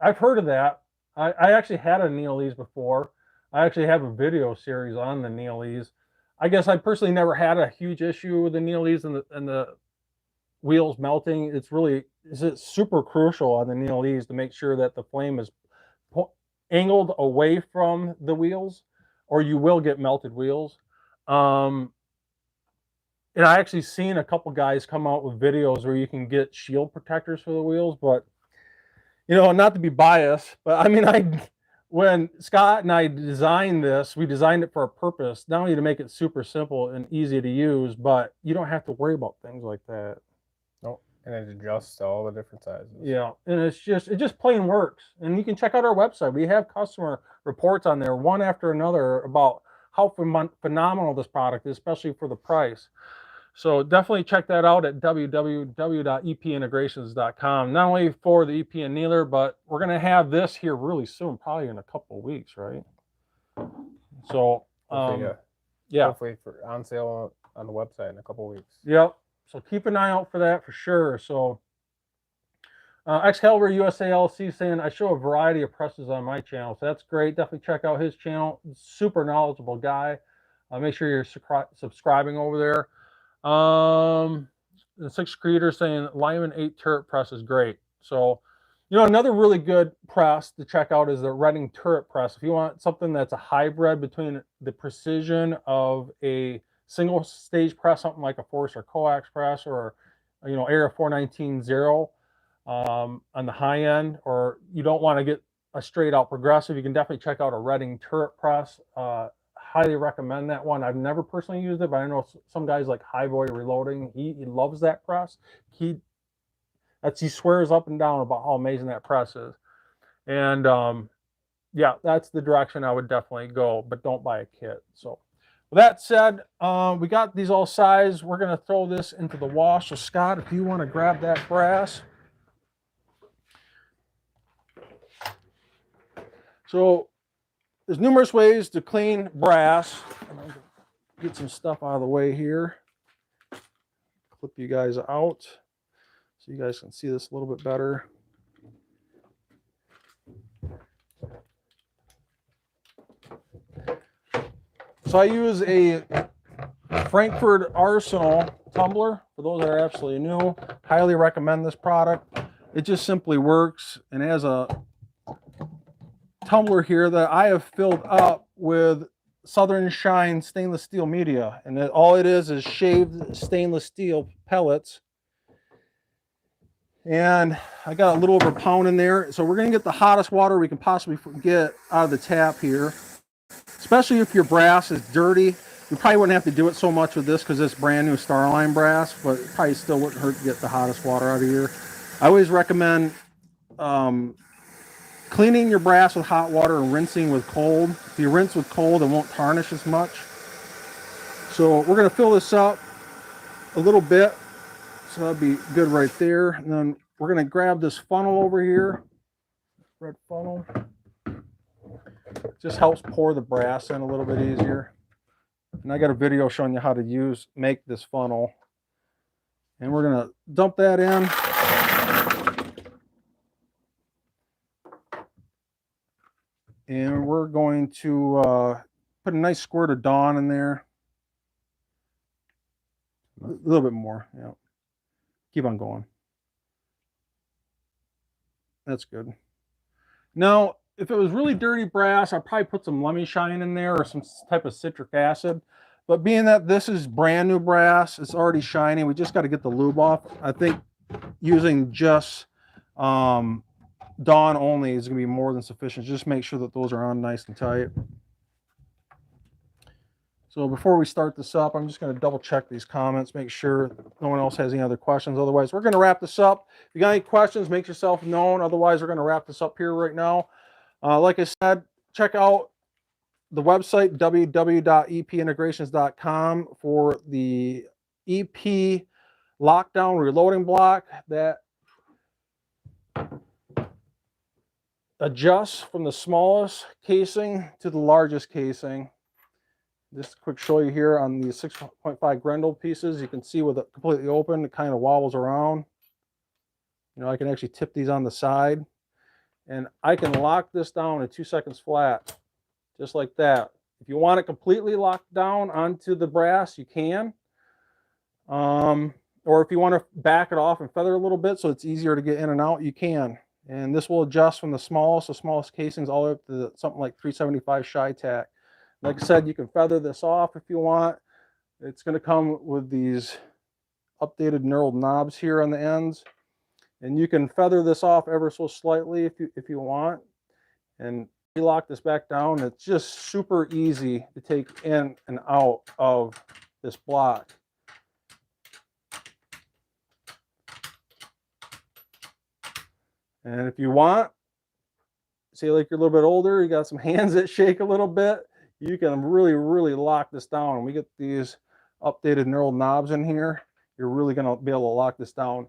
I've heard of that. I actually had annealers before. I actually have a video series on the annealers. I guess I personally never had a huge issue with the annealers and the wheels melting. It's super crucial on the annealers to make sure that the flame is angled away from the wheels, or you will get melted wheels. And I actually seen a couple guys come out with videos where you can get shield protectors for the wheels, but not to be biased, but I mean, when Scott and I designed this, we designed it for a purpose, not only to make it super simple and easy to use, but you don't have to worry about things like that. Nope. And it adjusts to all the different sizes. Yeah, and it just plain works. And you can check out our website. We have customer reports on there, one after another, about how phenomenal this product is, especially for the price. So definitely check that out at www.epintegrations.com. Not only for the EP annealer, but we're going to have this here really soon, probably in a couple of weeks, right? So, yeah. Hopefully on sale on the website in a couple of weeks. Yep. So keep an eye out for that for sure. So, Excalibur USA LC saying, I show a variety of presses on my channel. So that's great. Definitely check out his channel. Super knowledgeable guy. Make sure you're subscribing over there. The 6 Creator saying Lyman 8 turret press is great. So, another really good press to check out is the Redding turret press. If you want something that's a hybrid between the precision of a single stage press, something like a Forster coax press, or Area 419-0 on the high end, or you don't want to get a straight out progressive, you can definitely check out a Redding turret press. Highly recommend that one. I've never personally used it, but I know some guys like Highboy Reloading. He loves that press. He swears up and down about how amazing that press is. And yeah, that's the direction I would definitely go, but don't buy a kit. So with that said, we got these all sized. We're going to throw this into the wash. So Scott, if you want to grab that brass. So there's numerous ways to clean brass. Get some stuff out of the way here. Clip you guys out so you guys can see this a little bit better. So I use a Frankfurt Arsenal tumbler. For those that are absolutely new, highly recommend this product. It just simply works, and has a tumbler here that I have filled up with Southern Shine stainless steel media, and all it is shaved stainless steel pellets. And I got a little over a pound in there, so we're going to get the hottest water we can possibly get out of the tap here. Especially if your brass is dirty, you probably wouldn't have to do it so much with this because it's brand new Starline Brass, but it probably still wouldn't hurt to get the hottest water out of here. I always recommend cleaning your brass with hot water and rinsing with cold. If you rinse with cold, it won't tarnish as much. So we're going to fill this up a little bit. So that'd be good right there. And then we're going to grab this funnel over here. Red funnel. Just helps pour the brass in a little bit easier. And I got a video showing you how to make this funnel. And we're going to dump that in. And we're going to put a nice squirt of Dawn in there. A little bit more, yeah. Keep on going. That's good. Now, if it was really dirty brass, I'd probably put some lemon shine in there or some type of citric acid. But being that this is brand new brass, it's already shiny, we just got to get the lube off. I think using just Dawn only is going to be more than sufficient. Just make sure that those are on nice and tight. So before we start this up, I'm just going to double check these comments, make sure no one else has any other questions. Otherwise, we're going to wrap this up. If you got any questions, make yourself known. Otherwise, we're going to wrap this up here right now. Like I said, check out the website, www.epintegrations.com, for the EP lockdown reloading block that adjusts from the smallest casing to the largest casing. Just a quick show you here on the 6.5 Grendel pieces. You can see with it completely open, it kind of wobbles around. You know, I can actually tip these on the side. And I can lock this down in 2 seconds flat, just like that. If you want it completely locked down onto the brass, you can. Or if you want to back it off and feather a little bit so it's easier to get in and out, you can. And this will adjust from the smallest casings all the way up to something like 375 shy tack. Like I said, you can feather this off if you want. It's going to come with these updated knurled knobs here on the ends. And you can feather this off ever so slightly if you want. And lock this back down. It's just super easy to take in and out of this block. And if you want, say like you're a little bit older, you got some hands that shake a little bit, you can really, really lock this down. When we get these updated knurled knobs in here, you're really going to be able to lock this down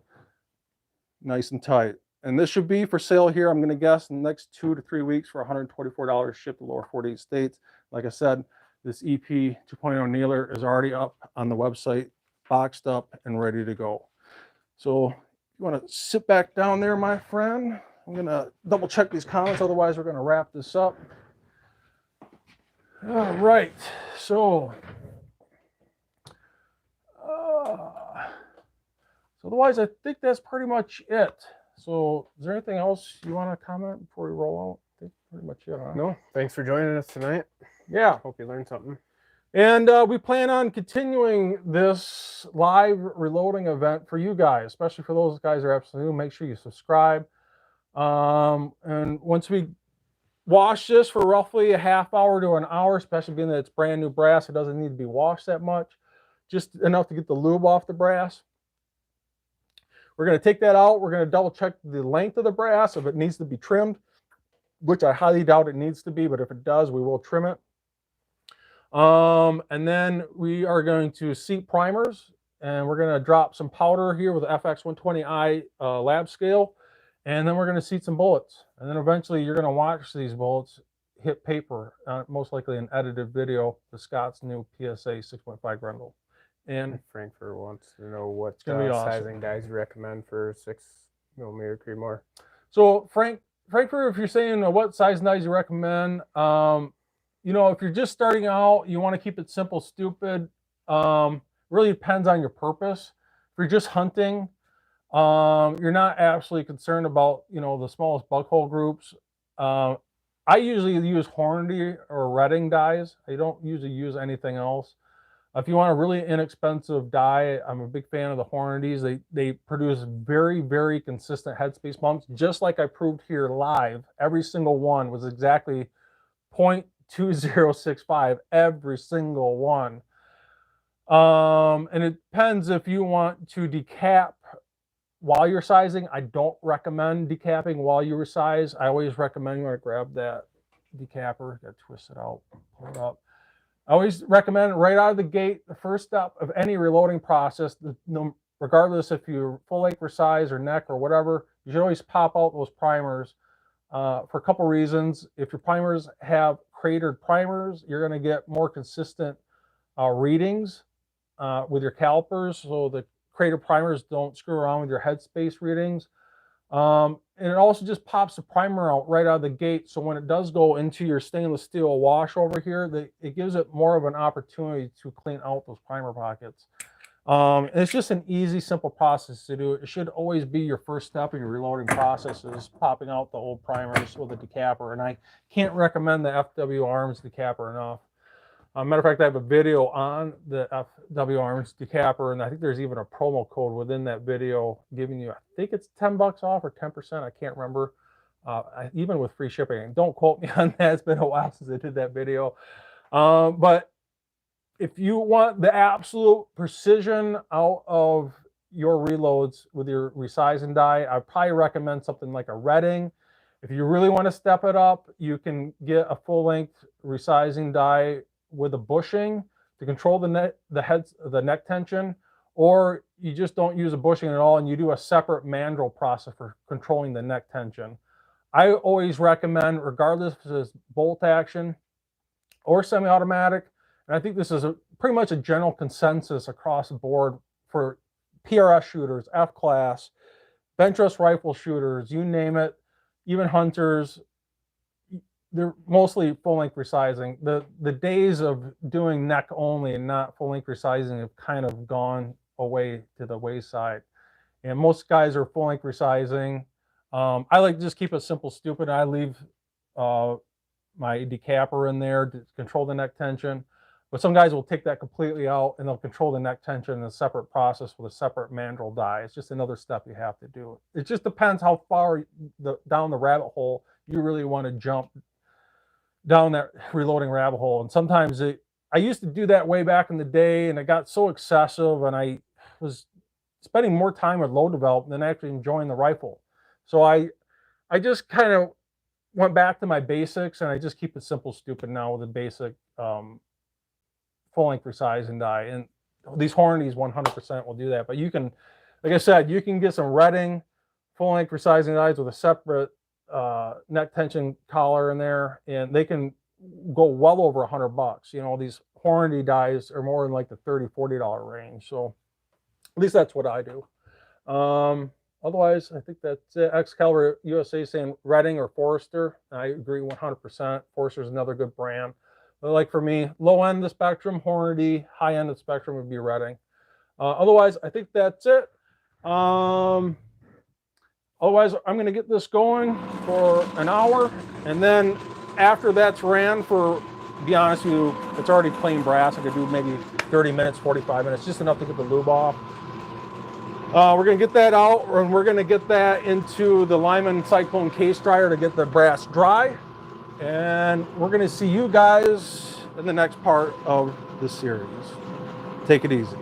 nice and tight. And this should be for sale here, I'm going to guess, in the next 2 to 3 weeks for $124 shipped to lower 48 states. Like I said, this EP 2.0 annealer is already up on the website, boxed up and ready to go. So if you want to sit back down there, my friend, I'm going to double check these comments. Otherwise, we're going to wrap this up. All right. So otherwise, I think that's pretty much it. So is there anything else you want to comment before we roll out? I think pretty much it, huh? No, thanks for joining us tonight. Yeah. Hope you learned something. And we plan on continuing this live reloading event for you guys, especially for those guys that are absolutely new. Make sure you subscribe. And once we wash this for roughly a half hour to an hour, especially being that it's brand new brass, it doesn't need to be washed that much, just enough to get the lube off the brass. We're going to take that out. We're going to double check the length of the brass if it needs to be trimmed, which I highly doubt it needs to be, but if it does, we will trim it. And then we are going to seat primers, and we're going to drop some powder here with the FX120i lab scale, and then we're going to seat some bullets. And then eventually you're going to watch these bullets hit paper, most likely an edited video with Scott's new PSA 6.5 Grendel. And Frankfurt wants to know what awesome sizing dies you recommend for 6mm Creedmoor. So Frankfurt, if you're saying what size dies you recommend, you know, if you're just starting out, you want to keep it simple, stupid. Really depends on your purpose. If you're just hunting, you're not absolutely concerned about, you know, the smallest bug hole groups. I usually use Hornady or Redding dies. I don't usually use anything else. If you want a really inexpensive die, I'm a big fan of the Hornadys. They produce very, very consistent headspace bumps, just like I proved here live. Every single one was exactly 0.2065, every single one. And it depends if you want to decap while you're sizing. I don't recommend decapping while you resize. I always recommend you want to grab that decapper, got to twist it out, pull it up. I always recommend right out of the gate, the first step of any reloading process, regardless if you're full length resize or neck or whatever, you should always pop out those primers for a couple reasons. If your primers have cratered primers, you're going to get more consistent readings with your calipers, so the crater primers don't screw around with your headspace readings. And it also just pops the primer out right out of the gate, so when it does go into your stainless steel wash over here, it gives it more of an opportunity to clean out those primer pockets. And it's just an easy, simple process to do. It should always be your first step in your reloading process, is popping out the old primers with a decapper. And I can't recommend the FW Arms decapper enough. Matter of fact, I have a video on the FW Arms decapper, and I think there's even a promo code within that video giving you, I think it's $10 off or 10%. I can't remember, even with free shipping. Don't quote me on that. It's been a while since I did that video. But if you want the absolute precision out of your reloads with your Resizing Die, I'd probably recommend something like a Redding. If you really want to step it up, you can get a full-length Resizing Die with a bushing to control the neck tension, or you just don't use a bushing at all and you do a separate mandrel process for controlling the neck tension. I always recommend, regardless if it's bolt action or semi-automatic, and I think this is pretty much a general consensus across the board for PRS shooters, F-class, bench rest rifle shooters, you name it, even hunters, they're mostly full-length resizing. The days of doing neck only and not full-length resizing have kind of gone away to the wayside. And most guys are full-length resizing. I like to just keep it simple, stupid. I leave my decapper in there to control the neck tension. But some guys will take that completely out and they'll control the neck tension in a separate process with a separate mandrel die. It's just another step you have to do. It just depends how far down the rabbit hole you really want to jump down that reloading rabbit hole. And sometimes I used to do that way back in the day, and it got so excessive, and I was spending more time with load development than actually enjoying the rifle. So I just kind of went back to my basics, and I just keep it simple, stupid now with a basic full-length Resizing Die. And these Hornadies 100% will do that. But you can, like I said, you can get some Redding full-length Resizing Dies with a separate neck tension collar in there, and they can go well over $100. You know, these Hornady dies are more in like the $30–40 range. So at least that's what I do. Otherwise, I think that's it. Excalibur USA saying Redding or Forester. I agree 100%. Forester is another good brand. But like for me, low end of the spectrum, Hornady. High end of the spectrum would be Redding. Otherwise, I think that's it. Otherwise, I'm going to get this going for an hour, and then after that's ran for, to be honest with you, it's already plain brass. I could do maybe 30 minutes, 45 minutes, just enough to get the lube off. We're going to get that out, and we're going to get that into the Lyman Cyclone case dryer to get the brass dry. And we're going to see you guys in the next part of the series. Take it easy.